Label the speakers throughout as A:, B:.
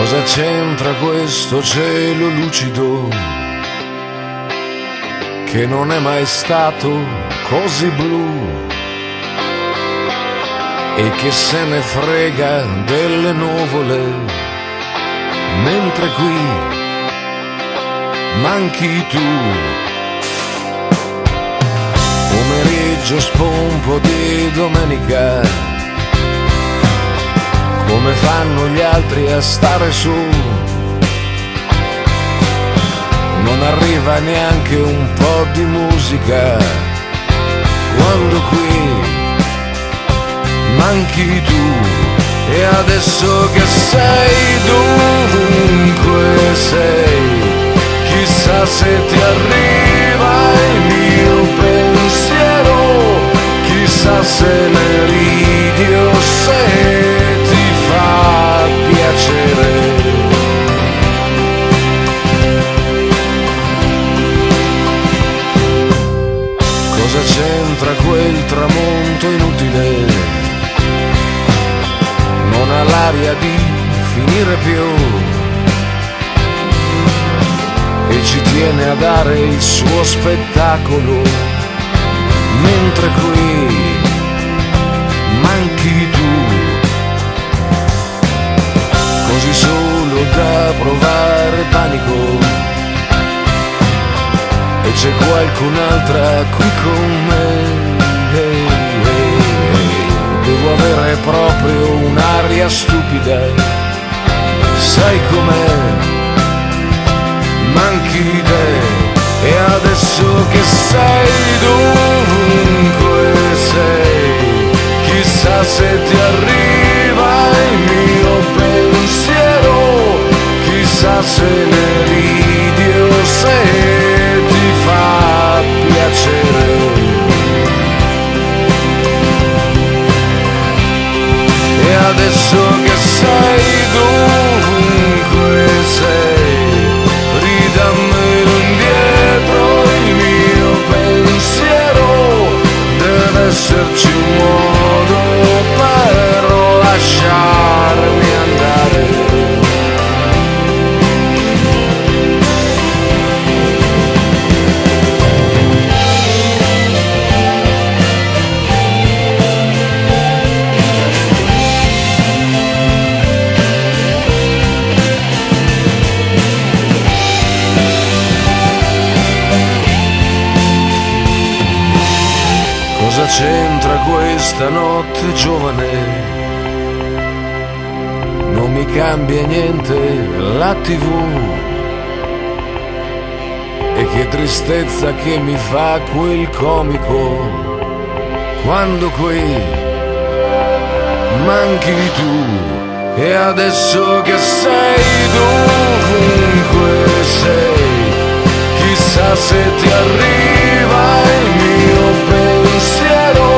A: Cosa c'entra questo cielo lucido che non è mai stato così blu e che se ne frega delle nuvole, mentre qui manchi tu. Pomeriggio spompo di domenica, come fanno gli altri a stare su, non arriva neanche un po' di musica, quando qui manchi tu. E adesso che sei dovunque sei, chissà se ti arriva il mio pensiero, chissà se ne ridi o se ti fa piacere. Cosa c'entra quel tramonto inutile? Non ha l'aria di finire più e ci tiene a dare il suo spettacolo, mentre qui manchi tu, così solo da provare panico. E c'è qualcun'altra qui con me. Devo avere proprio un'aria stupida, sai com'è? Manchi te. E adesso che sei dovunque sei, chissà se ti arriva il mio pensiero, chissà se ne ridi o se ti fa piacere. E adesso che sei dovunque sei, ridammelo indietro il mio pensiero, deve esserci un modo per lasciarmi andare. Cosa c'entra questa notte giovane? Non mi cambia niente la TV. E che tristezza che mi fa quel comico, quando qui manchi tu. E adesso che sei dovunque sei, chissà se ti arriva il mio pensiero,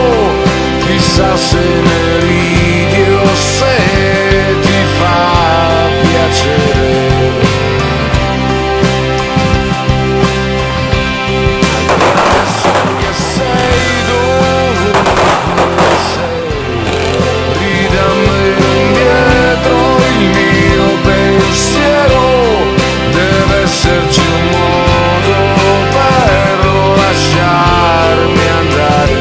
A: chissà se ne ridi o se ti fa piacere. Adesso che sei dovunque sei, ridammelo indietro il mio pensiero, deve esserci un modo per lasciarmi andare.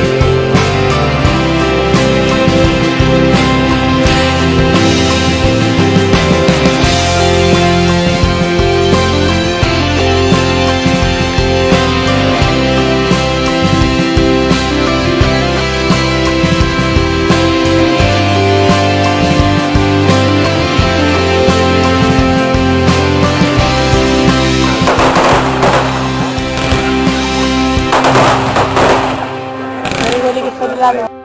B: Quelli che sto parlando.